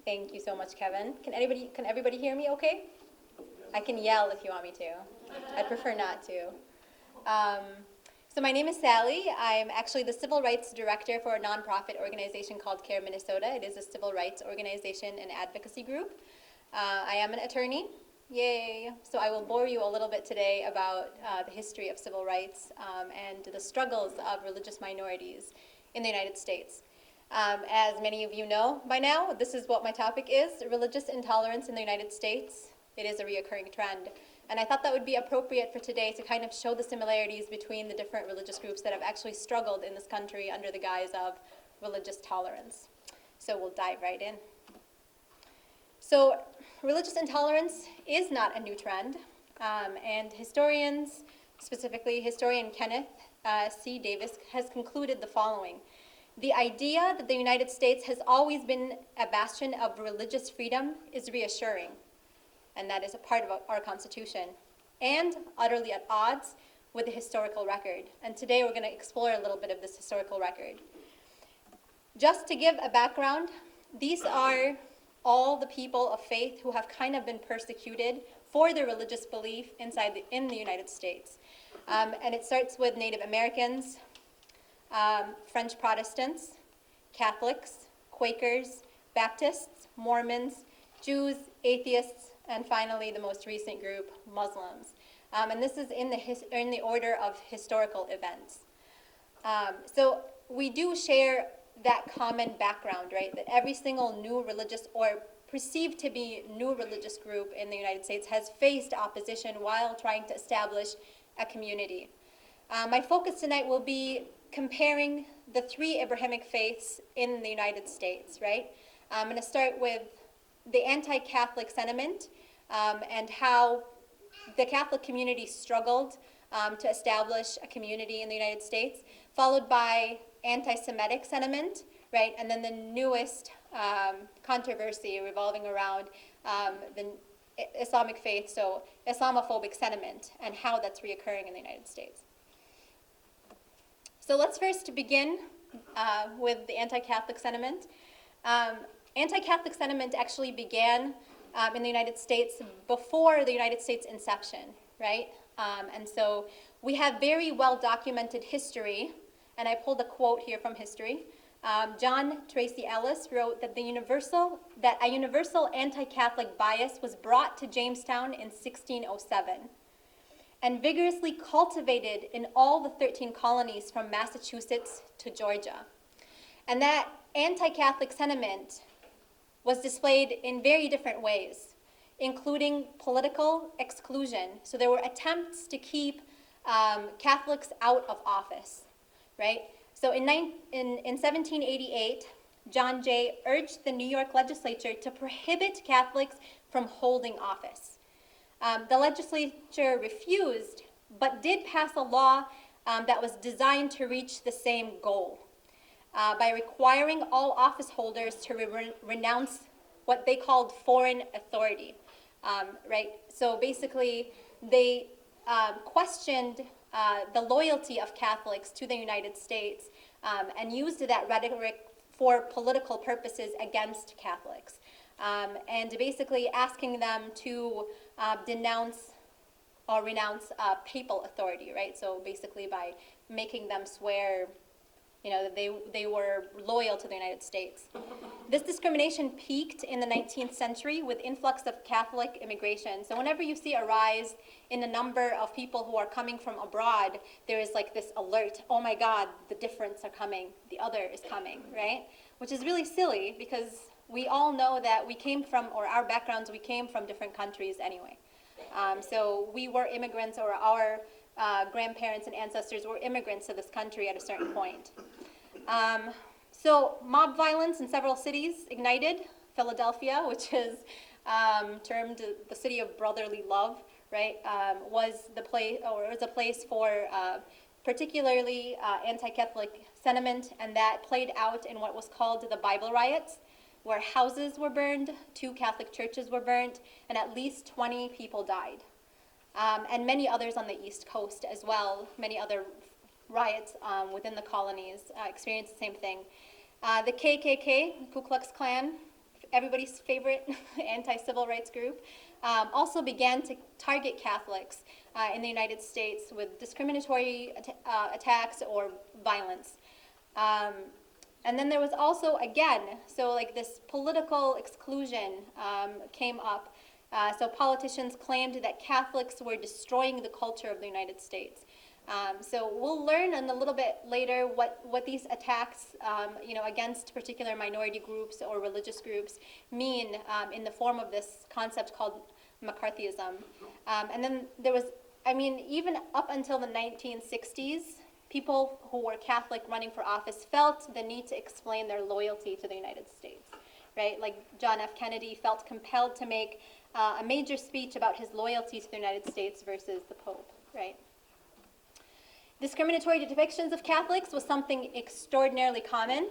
Thank you so much, Kevin. Can everybody hear me okay? I can yell if you want me to. I'd prefer not to. Um, so my name is Sally. I'm actually the Civil Rights Director for a nonprofit organization called CARE Minnesota. It is a civil rights organization and advocacy group. I am an attorney. Yay! So I will bore you a little bit today about the history of civil rights and the struggles of religious minorities in the United States. As many of you know by now, this is what my topic is, religious intolerance in the United States. It is a reoccurring trend. And I thought that would be appropriate for today to kind of show the similarities between the different religious groups that have actually struggled in this country under the guise of religious tolerance. So we'll dive right in. So religious intolerance is not a new trend, and historians, specifically historian Kenneth C. Davis, has concluded the following. The idea that the United States has always been a bastion of religious freedom is reassuring, and that is a part of our Constitution, and utterly at odds with the historical record. And today we're going to explore a little bit of this historical record. Just to give a background, these are all the people of faith who have kind of been persecuted for their religious belief in the United States. And it starts with Native Americans, French Protestants, Catholics, Quakers, Baptists, Mormons, Jews, atheists, and finally the most recent group, Muslims. And this is in the order of historical events. So we do share that common background, right? That every single new religious or perceived to be new religious group in the United States has faced opposition while trying to establish a community. My focus tonight will be comparing the three Abrahamic faiths in the United States, right? I'm going to start with the anti-Catholic sentiment and how the Catholic community struggled to establish a community in the United States, followed by anti-Semitic sentiment, right? And then the newest controversy revolving around the Islamic faith, so Islamophobic sentiment and how that's reoccurring in the United States. So let's first begin with the anti-Catholic sentiment. Anti-Catholic sentiment actually began in the United States before the United States inception, right? And so we have very well documented history, and I pulled a quote here from history. John Tracy Ellis wrote that a universal anti-Catholic bias was brought to Jamestown in 1607 and vigorously cultivated in all the 13 colonies from Massachusetts to Georgia. And that anti-Catholic sentiment was displayed in very different ways, including political exclusion. So there were attempts to keep Catholics out of office, right? So in 1788, John Jay urged the New York legislature to prohibit Catholics from holding office. The legislature refused, but did pass a law that was designed to reach the same goal by requiring all office holders to renounce what they called foreign authority, right? So basically, they questioned the loyalty of Catholics to the United States and used that rhetoric for political purposes against Catholics. And basically asking them to denounce or renounce papal authority, right? So basically by making them swear, that they were loyal to the United States. This discrimination peaked in the 19th century with influx of Catholic immigration. So whenever you see a rise in the number of people who are coming from abroad, there is like this alert, oh my God, the difference are coming, the other is coming, right? Which is really silly because we all know that we came from, or our backgrounds, we came from different countries anyway. So we were immigrants, or our grandparents and ancestors were immigrants to this country at a certain point. So mob violence in several cities ignited. Philadelphia, which is termed the city of brotherly love, right, was a place for particularly anti-Catholic sentiment, and that played out in what was called the Bible riots, where houses were burned, 2 Catholic churches were burnt, and at least 20 people died. And many others on the East Coast as well, many other riots within the colonies experienced the same thing. The KKK, Ku Klux Klan, everybody's favorite anti-civil rights group, also began to target Catholics in the United States with discriminatory attacks or violence. And then there was also, again, so like this political exclusion came up. So politicians claimed that Catholics were destroying the culture of the United States. So we'll learn in a little bit later what these attacks, against particular minority groups or religious groups mean in the form of this concept called McCarthyism. And then there was, even up until the 1960s, people who were Catholic running for office felt the need to explain their loyalty to the United States, right? Like John F. Kennedy felt compelled to make a major speech about his loyalty to the United States versus the Pope, right? Discriminatory depictions of Catholics was something extraordinarily common,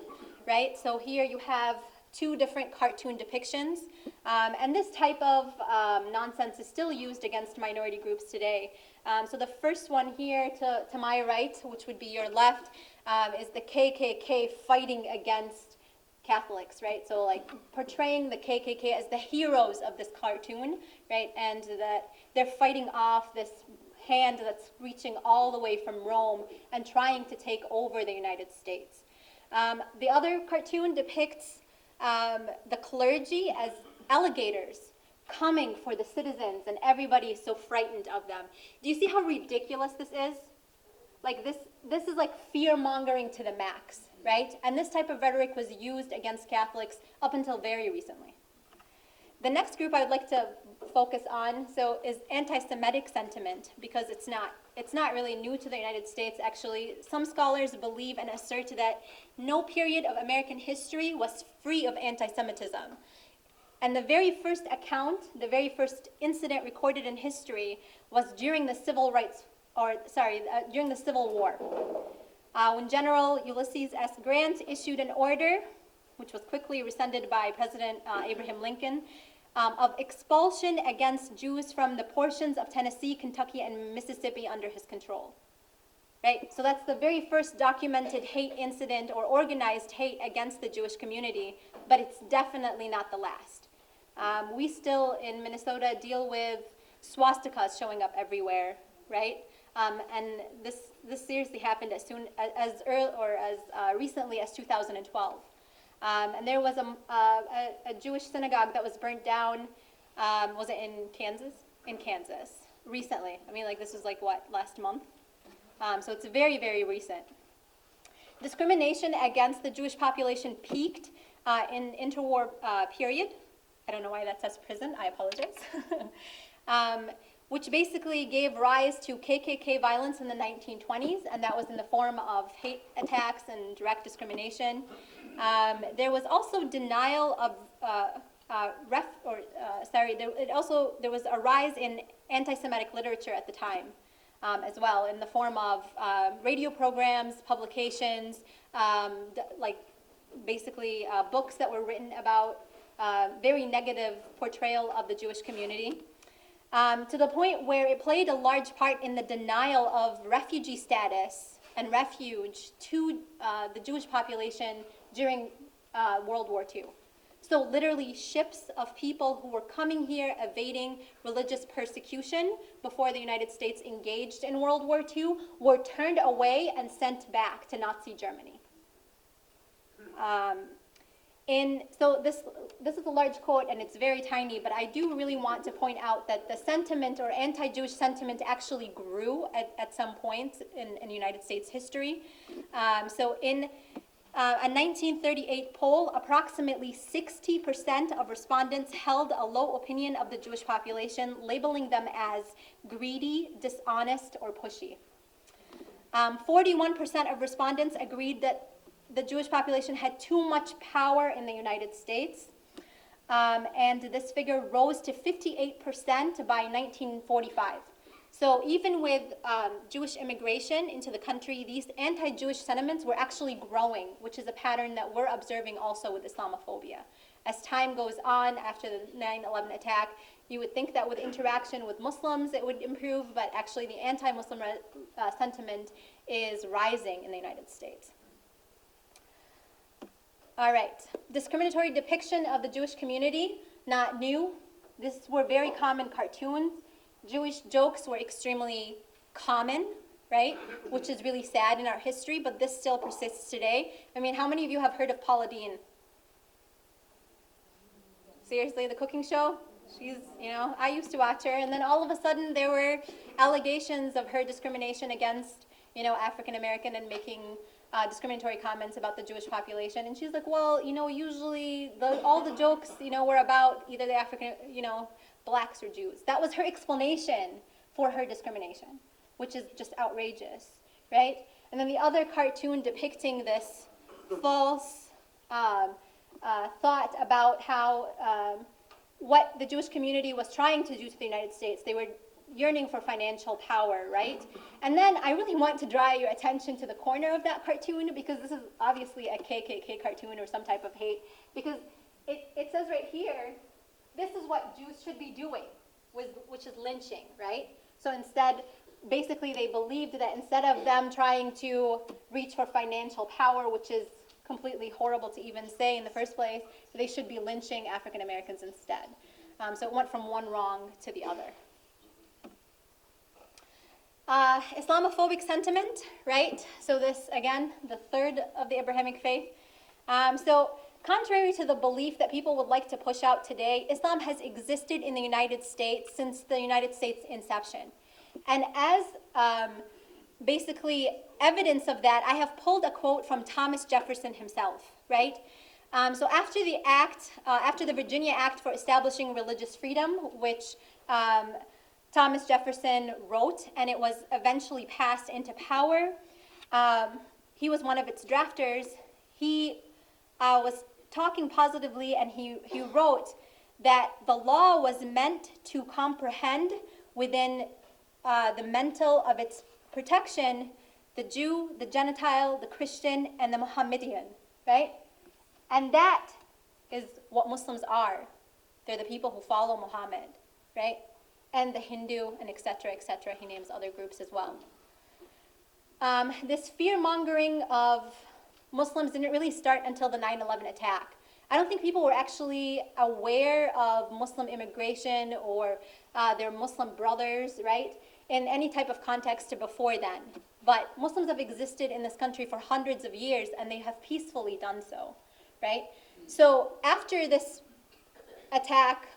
right? So here you have two different cartoon depictions, and this type of nonsense is still used against minority groups today. So the first one here to my right, which would be your left, is the KKK fighting against Catholics, right? So like portraying the KKK as the heroes of this cartoon, right? And that they're fighting off this hand that's reaching all the way from Rome and trying to take over the United States. The other cartoon depicts the clergy as alligators coming for the citizens, and everybody is so frightened of them. Do you see how ridiculous this is? Like this is like fear-mongering to the max, right? And this type of rhetoric was used against Catholics up until very recently. The next group I would like to focus on is anti-Semitic sentiment, because it's not really new to the United States, actually. Some scholars believe and assert that no period of American history was free of anti-Semitism. And the very first account, the very first incident recorded in history was during the Civil War, when General Ulysses S. Grant issued an order, which was quickly rescinded by President Abraham Lincoln, of expulsion against Jews from the portions of Tennessee, Kentucky, and Mississippi under his control. Right? So that's the very first documented hate incident or organized hate against the Jewish community, but it's definitely not the last. We still, in Minnesota, deal with swastikas showing up everywhere, right? And this seriously happened as recently as 2012. And there was a Jewish synagogue that was burnt down, was it in Kansas? In Kansas, recently. This was last month? So it's very, very recent. Discrimination against the Jewish population peaked in interwar period. I don't know why that says prison, I apologize. Which basically gave rise to KKK violence in the 1920s, and that was in the form of hate attacks and direct discrimination. There was also denial of there was a rise in anti-Semitic literature at the time as well, in the form of radio programs, publications, books that were written about very negative portrayal of the Jewish community. To the point where it played a large part in the denial of refugee status and refuge to the Jewish population during World War II. So literally ships of people who were coming here evading religious persecution before the United States engaged in World War II were turned away and sent back to Nazi Germany. So this is a large quote, and it's very tiny, but I do really want to point out that the sentiment or anti-Jewish sentiment actually grew at some point in United States history. So in a 1938 poll, approximately 60% of respondents held a low opinion of the Jewish population, labeling them as greedy, dishonest, or pushy. 41% of respondents agreed that the Jewish population had too much power in the United States, and this figure rose to 58% by 1945. So even with Jewish immigration into the country, these anti-Jewish sentiments were actually growing, which is a pattern that we're observing also with Islamophobia. As time goes on after the 9/11 attack, you would think that with interaction with Muslims it would improve, but actually the anti-Muslim sentiment is rising in the United States. All right. Discriminatory depiction of the Jewish community, not new. These were very common cartoons. Jewish jokes were extremely common, right? Which is really sad in our history, but this still persists today. I mean, how many of you have heard of Paula Deen? Seriously, the cooking show? She's, I used to watch her, and then all of a sudden there were allegations of her discrimination against, African American and making discriminatory comments about the Jewish population. And she's like, well, usually all the jokes, were about either the African, blacks or Jews. That was her explanation for her discrimination, which is just outrageous, right? And then the other cartoon depicting this false thought about how what the Jewish community was trying to do to the United States. They were yearning for financial power, right? And then I really want to draw your attention to the corner of that cartoon, because this is obviously a KKK cartoon or some type of hate, because it says right here, this is what Jews should be doing, which is lynching, right? So instead, basically they believed that instead of them trying to reach for financial power, which is completely horrible to even say in the first place, they should be lynching African Americans instead. So it went from one wrong to the other. Islamophobic sentiment, right? So this, again, the third of the Abrahamic faith. So contrary to the belief that people would like to push out today, Islam has existed in the United States since the United States inception. And as basically evidence of that, I have pulled a quote from Thomas Jefferson himself, right? So after the act, after the Virginia Act for establishing religious freedom, which Thomas Jefferson wrote, and it was eventually passed into power, he was one of its drafters. He was talking positively, and he wrote that the law was meant to comprehend within the mental of its protection the Jew, the Gentile, the Christian, and the Mohammedan, right? And that is what Muslims are. They're the people who follow Muhammad, right? And the Hindu, and et cetera, he names other groups as well. This fear-mongering of Muslims didn't really start until the 9/11 attack. I don't think people were actually aware of Muslim immigration or their Muslim brothers, right, in any type of context before then. But Muslims have existed in this country for hundreds of years, and they have peacefully done so, right? So after this attack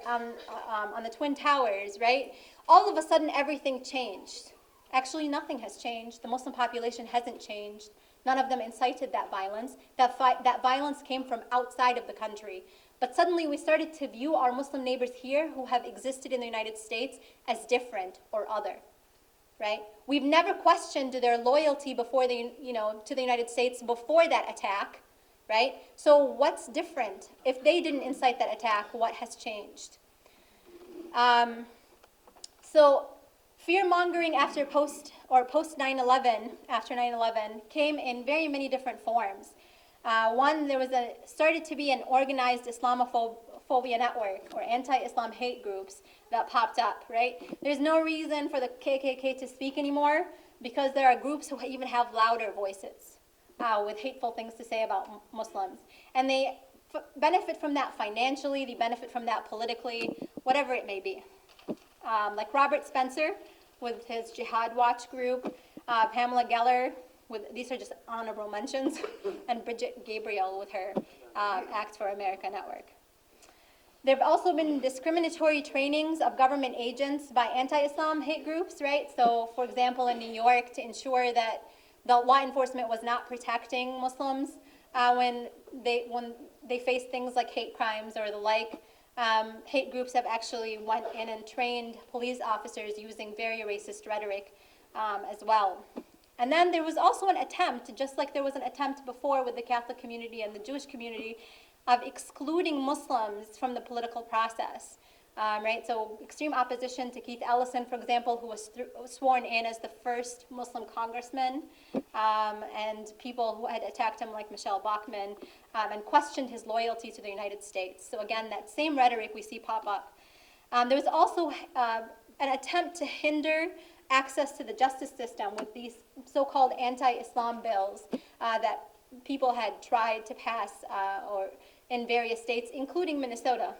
on the Twin Towers, right, all of a sudden everything changed. Actually, nothing has changed. The Muslim population hasn't changed. None of them incited that violence. That violence came from outside of the country. But suddenly we started to view our Muslim neighbors here who have existed in the United States as different or other, right? We've never questioned their loyalty before to the United States before that attack, right? So what's different? If they didn't incite that attack, what has changed? So fear-mongering after post 9/11, after 9/11, came in very many different forms. One, there was started to be an organized Islamophobia network, or anti-Islam hate groups that popped up, right? There's no reason for the KKK to speak anymore, because there are groups who even have louder voices with hateful things to say about Muslims. And they benefit from that financially, they benefit from that politically, whatever it may be. Like Robert Spencer with his Jihad Watch group, Pamela Geller, these are just honorable mentions, and Bridget Gabriel with her Act for America network. There have also been discriminatory trainings of government agents by anti-Islam hate groups, right? So, for example, in New York, to ensure that the law enforcement was not protecting Muslims when they faced things like hate crimes or the like. Hate groups have actually went in and trained police officers using very racist rhetoric as well. And then there was also an attempt, just like there was an attempt before with the Catholic community and the Jewish community, of excluding Muslims from the political process, right? So extreme opposition to Keith Ellison, for example, who was sworn in as the first Muslim congressman, and people who had attacked him like Michelle Bachmann, and questioned his loyalty to the United States. So again, that same rhetoric we see pop up. There was also an attempt to hinder access to the justice system with these so-called anti-Islam bills that people had tried to pass or in various states, including Minnesota,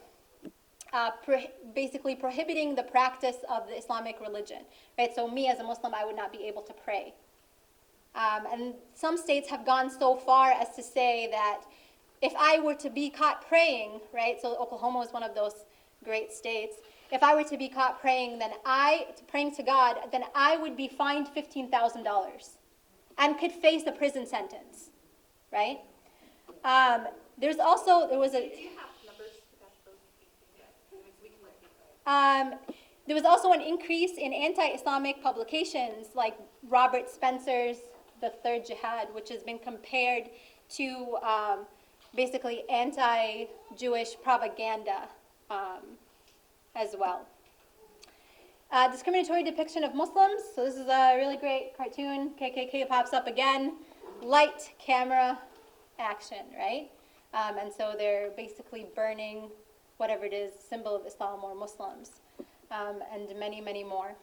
basically prohibiting the practice of the Islamic religion, right? So me as a Muslim, I would not be able to pray. And some states have gone so far as to say that if I were to be caught praying, right? So Oklahoma is one of those great states. If I were to be caught praying, praying to God, then I would be fined $15,000 and could face a prison sentence, right? There was also an increase in anti-Islamic publications like Robert Spencer's The Third Jihad, which has been compared to basically anti-Jewish propaganda as well. Discriminatory depiction of Muslims. So this is a really great cartoon. KKK pops up again. Light, camera, action, right? And so they're basically burning whatever it is, symbol of Islam or Muslims, and many, many more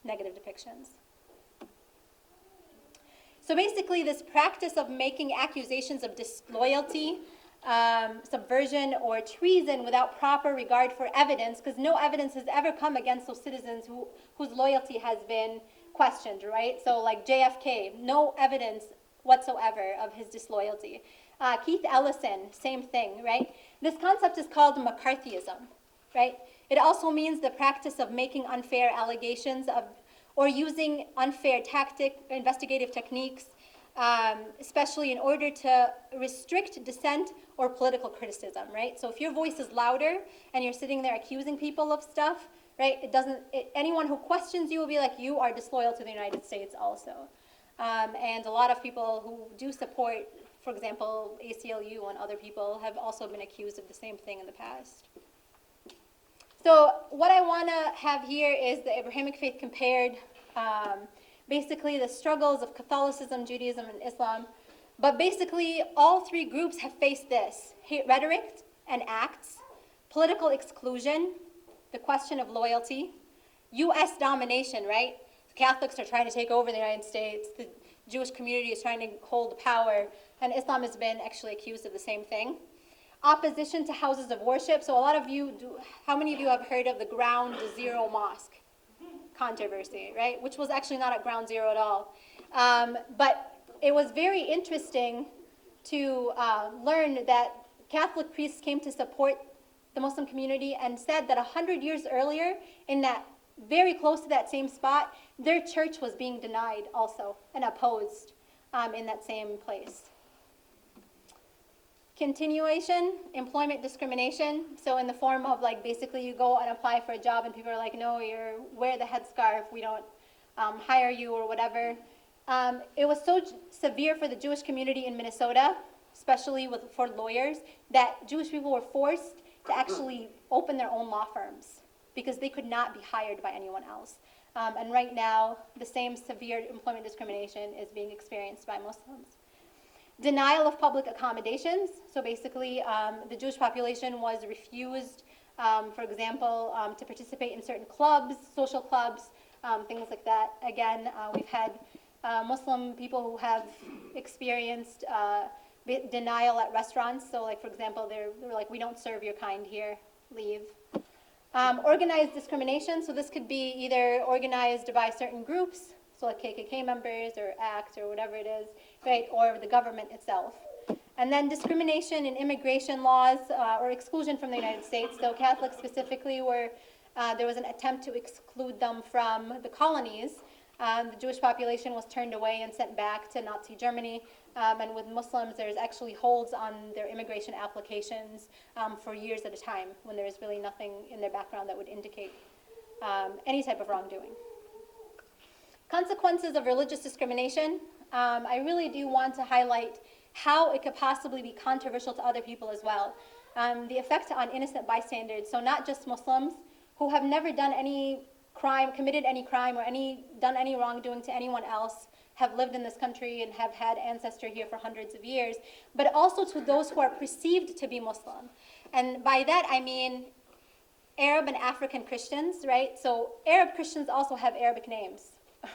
negative depictions. So basically this practice of making accusations of disloyalty, subversion, or treason without proper regard for evidence, because no evidence has ever come against those citizens whose loyalty has been questioned, right? So like JFK, no evidence whatsoever of his disloyalty. Keith Ellison, same thing, right? This concept is called McCarthyism, right? It also means the practice of making unfair allegations or using unfair investigative techniques, especially in order to restrict dissent or political criticism, right? So if your voice is louder and you're sitting there accusing people of stuff, right, anyone who questions you will be like, you are disloyal to the United States also. And a lot of people who do support, for example, ACLU and other people have also been accused of the same thing in the past. So what I want to have here is the Abrahamic faith compared, basically the struggles of Catholicism, Judaism, and Islam. But basically all three groups have faced this: rhetoric and acts, political exclusion, the question of loyalty, U.S. domination, right? Catholics are trying to take over the United States. The Jewish community is trying to hold power, and Islam has been actually accused of the same thing. Opposition to houses of worship. So a lot of you how many of you have heard of the Ground Zero Mosque controversy, right? Which was actually not at Ground Zero at all. But it was very interesting to learn that Catholic priests came to support the Muslim community and said that 100 years earlier, in that very close to that same spot, their church was being denied also and opposed in that same place. Continuation, employment discrimination. So in the form of like basically you go and apply for a job and people are like, no, wear the headscarf, we don't hire you or whatever. It was so severe for the Jewish community in Minnesota, especially for lawyers, that Jewish people were forced to actually open their own law firms because they could not be hired by anyone else. And right now, the same severe employment discrimination is being experienced by Muslims. Denial of public accommodations. So basically, the Jewish population was refused, for example, to participate in certain clubs, social clubs, things like that. Again, we've had Muslim people who have experienced denial at restaurants. So like, for example, they were like, we don't serve your kind here, leave. Organized discrimination. So this could be either organized by certain groups, so like KKK members or ACT or whatever it is, right, or the government itself. And then discrimination in immigration laws or exclusion from the United States. So Catholics specifically there was an attempt to exclude them from the colonies. The Jewish population was turned away and sent back to Nazi Germany. And with Muslims, there's actually holds on their immigration applications for years at a time when there's really nothing in their background that would indicate any type of wrongdoing. Consequences of religious discrimination. I really do want to highlight how it could possibly be controversial to other people as well. The effect on innocent bystanders, so not just Muslims who have never done any crime, committed any crime or done any wrongdoing to anyone else, have lived in this country and have had ancestry here for hundreds of years, but also to those who are perceived to be Muslim. And by that I mean Arab and African Christians, right? So Arab Christians also have Arabic names,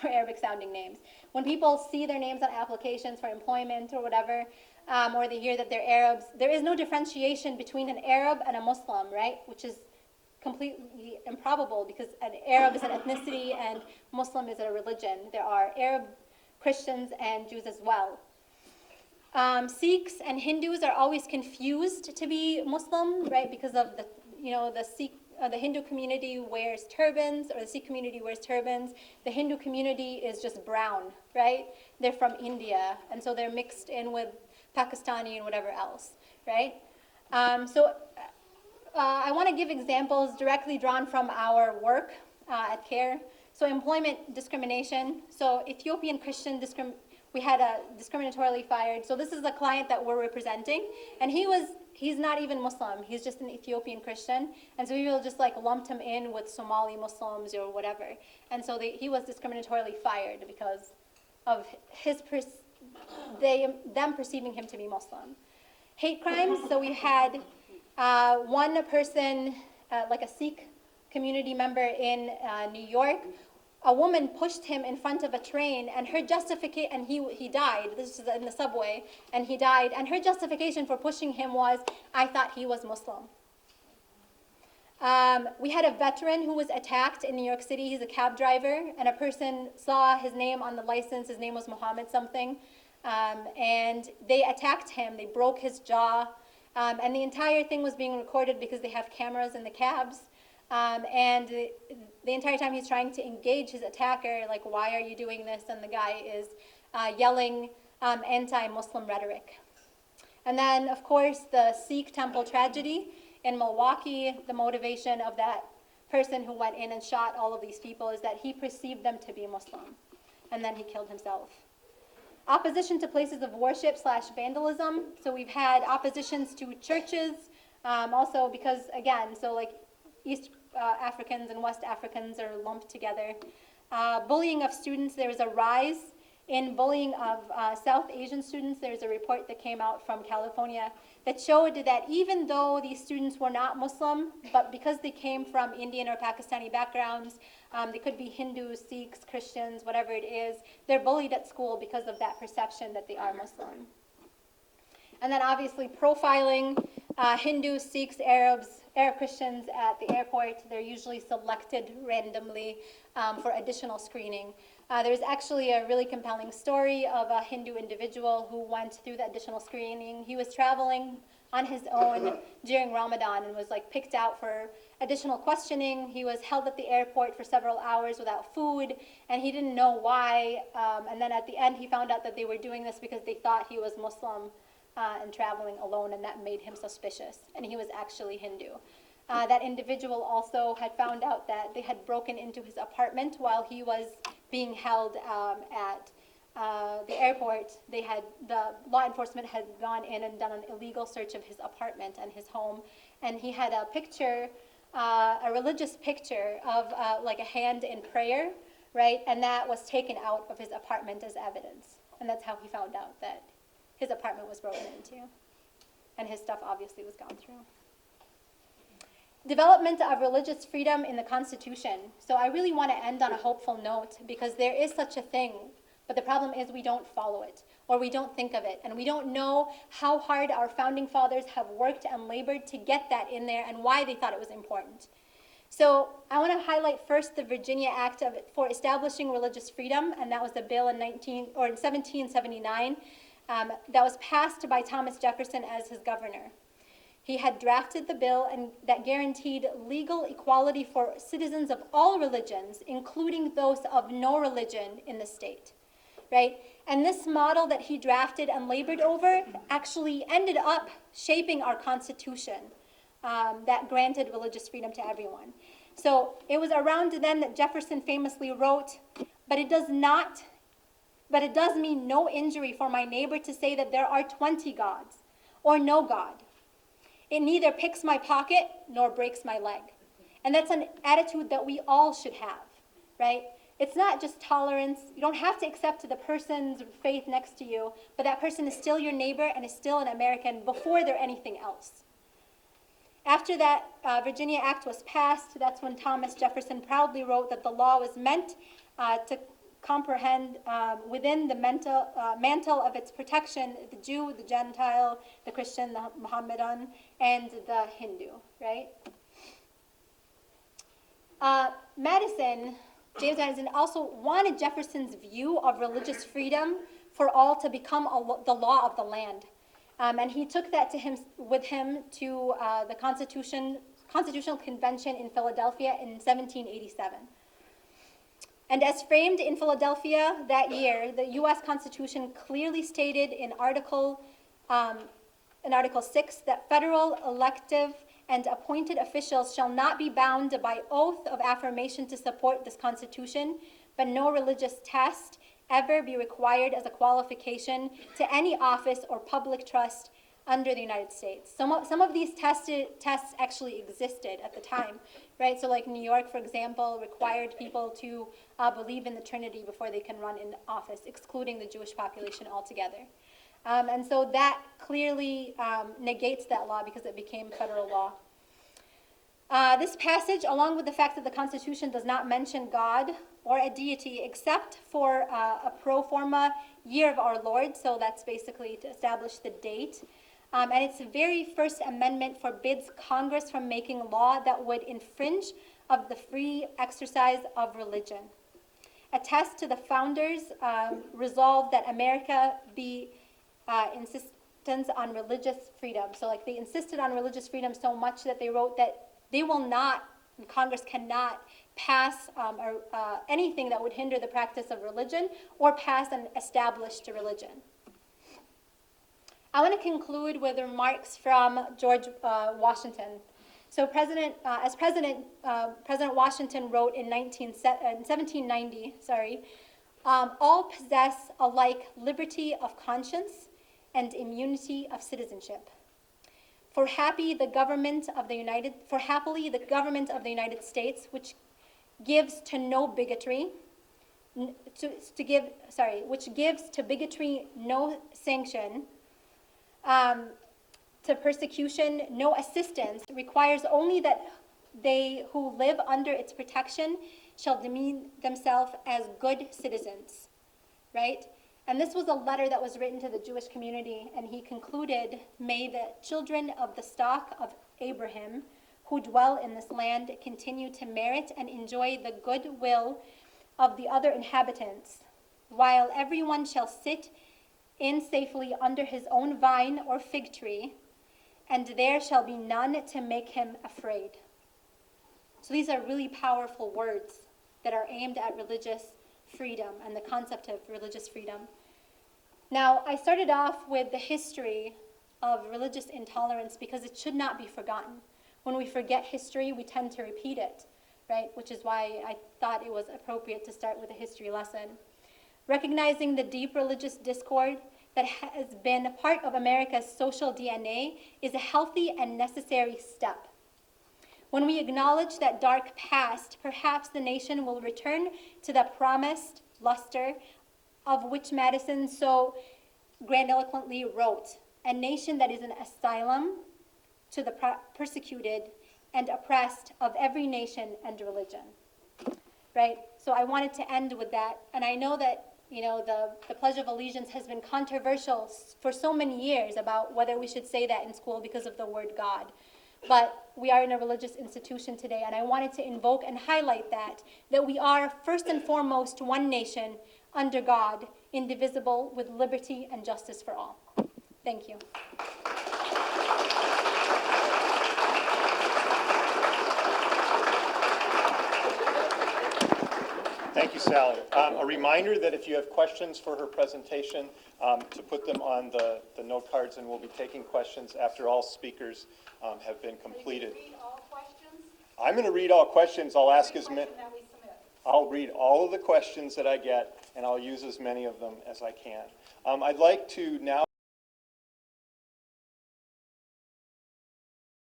Arabic sounding names. When people see their names on applications for employment or whatever, or they hear that they're Arabs, there is no differentiation between an Arab and a Muslim, right? Which is completely improbable because an Arab is an ethnicity and Muslim is a religion. There are Arab Christians and Jews as well. Sikhs and Hindus are always confused to be Muslim, right? Because of the Hindu community wears turbans, or the Sikh community wears turbans. The Hindu community is just brown, right? They're from India, and so they're mixed in with Pakistani and whatever else, right? I want to give examples directly drawn from our work at CARE. So employment discrimination. So Ethiopian Christian we had a discriminatorily fired. So this is a client that we're representing, and he's not even Muslim. He's just an Ethiopian Christian, and so we will just like lumped him in with Somali Muslims or whatever. And so he was discriminatorily fired because of them perceiving him to be Muslim. Hate crimes. So we had one person, like a Sikh community member in New York. A woman pushed him in front of a train, and her justification, and he died. This is in the subway, and he died. And her justification for pushing him was, I thought he was Muslim. We had a veteran who was attacked in New York City. He's a cab driver, and a person saw his name on the license. His name was Muhammad something, and they attacked him. They broke his jaw, and the entire thing was being recorded because they have cameras in the cabs. And the entire time he's trying to engage his attacker, like, why are you doing this? And the guy is yelling anti-Muslim rhetoric. And then, of course, the Sikh temple tragedy in Milwaukee. The motivation of that person who went in and shot all of these people is that he perceived them to be Muslim, and then he killed himself. Opposition to places of worship / vandalism. So we've had oppositions to churches, also because, again, so like East Africans and West Africans are lumped together. Bullying of students, there is a rise in bullying of South Asian students. There's a report that came out from California that showed that even though these students were not Muslim, but because they came from Indian or Pakistani backgrounds, they could be Hindus, Sikhs, Christians, whatever it is, they're bullied at school because of that perception that they are Muslim. And then obviously profiling Hindus, Sikhs, Arab Christians at the airport. They're usually selected randomly for additional screening. There's actually a really compelling story of a Hindu individual who went through the additional screening. He was traveling on his own during Ramadan and was like picked out for additional questioning. He was held at the airport for several hours without food, and he didn't know why. And then at the end, he found out that they were doing this because they thought he was Muslim and traveling alone, and that made him suspicious. And he was actually Hindu. That individual also had found out that they had broken into his apartment while he was being held at the airport. The law enforcement had gone in and done an illegal search of his apartment and his home, and he had a picture, a religious picture of like a hand in prayer, right? And that was taken out of his apartment as evidence, and that's how he found out that his apartment was broken into, and his stuff obviously was gone through. Development of religious freedom in the Constitution. So I really want to end on a hopeful note because there is such a thing, but the problem is we don't follow it, or we don't think of it, and we don't know how hard our founding fathers have worked and labored to get that in there and why they thought it was important. So I want to highlight first the Virginia Act for establishing religious freedom, and that was a bill in 1779. That was passed by Thomas Jefferson as his governor. He had drafted the bill that guaranteed legal equality for citizens of all religions, including those of no religion in the state, right? And this model that he drafted and labored over actually ended up shaping our Constitution that granted religious freedom to everyone. So it was around then that Jefferson famously wrote, but it does mean no injury for my neighbor to say that there are 20 gods or no God. It neither picks my pocket nor breaks my leg. And that's an attitude that we all should have, right? It's not just tolerance. You don't have to accept the person's faith next to you, but that person is still your neighbor and is still an American before they're anything else. After that Virginia Act was passed, that's when Thomas Jefferson proudly wrote that the law was meant comprehend within the mantle of its protection the Jew, the Gentile, the Christian, the Mohammedan, and the Hindu, right? James Madison also wanted Jefferson's view of religious freedom for all to become the law of the land. And he took that with him to the Constitutional Convention in Philadelphia in 1787. And as framed in Philadelphia that year, the U.S. Constitution clearly stated in Article 6 that federal elective and appointed officials shall not be bound by oath of affirmation to support this Constitution, but no religious test ever be required as a qualification to any office or public trust under the United States. Some of these tests actually existed at the time, right? So like New York, for example, required people to believe in the Trinity before they can run in office, excluding the Jewish population altogether. And so that clearly negates that law because it became federal law. This passage, along with the fact that the Constitution does not mention God or a deity except for a pro forma year of our Lord, so that's basically to establish the date. And its very first amendment forbids Congress from making law that would infringe of the free exercise of religion. Attests to the founders' resolve that America be insistence on religious freedom. So like they insisted on religious freedom so much that they wrote that they will not, Congress cannot pass anything that would hinder the practice of religion or pass an established religion. I want to conclude with remarks from George Washington. So President Washington wrote in 1790, all possess alike liberty of conscience and immunity of citizenship. For happily the government of the United States, which gives to no bigotry, which gives to bigotry no sanction, to persecution no assistance, requires only that they who live under its protection shall demean themselves as good citizens, right? And this was a letter that was written to the Jewish community, and he concluded, may the children of the stock of Abraham who dwell in this land continue to merit and enjoy the goodwill of the other inhabitants, while everyone shall sit in safely under his own vine or fig tree, and there shall be none to make him afraid. So these are really powerful words that are aimed at religious freedom and the concept of religious freedom. Now, I started off with the history of religious intolerance because it should not be forgotten. When we forget history, we tend to repeat it, right? Which is why I thought it was appropriate to start with a history lesson. Recognizing the deep religious discord that has been a part of America's social DNA is a healthy and necessary step. When we acknowledge that dark past, perhaps the nation will return to the promised luster of which Madison so grandiloquently wrote, a nation that is an asylum to the persecuted and oppressed of every nation and religion, right? So I wanted to end with that, and I know that the Pledge of Allegiance has been controversial for so many years about whether we should say that in school because of the word God. But we are in a religious institution today, and I wanted to invoke and highlight that we are first and foremost one nation under God, indivisible, with liberty and justice for all. Thank you. Thank you, Sally. A reminder that if you have questions for her presentation, to put them on the note cards, and we'll be taking questions after all speakers have been completed. Read all questions? I'm going to read all questions. I'll ask as many. That we submit. I'll read all of the questions that I get, and I'll use as many of them as I can. I'd like to now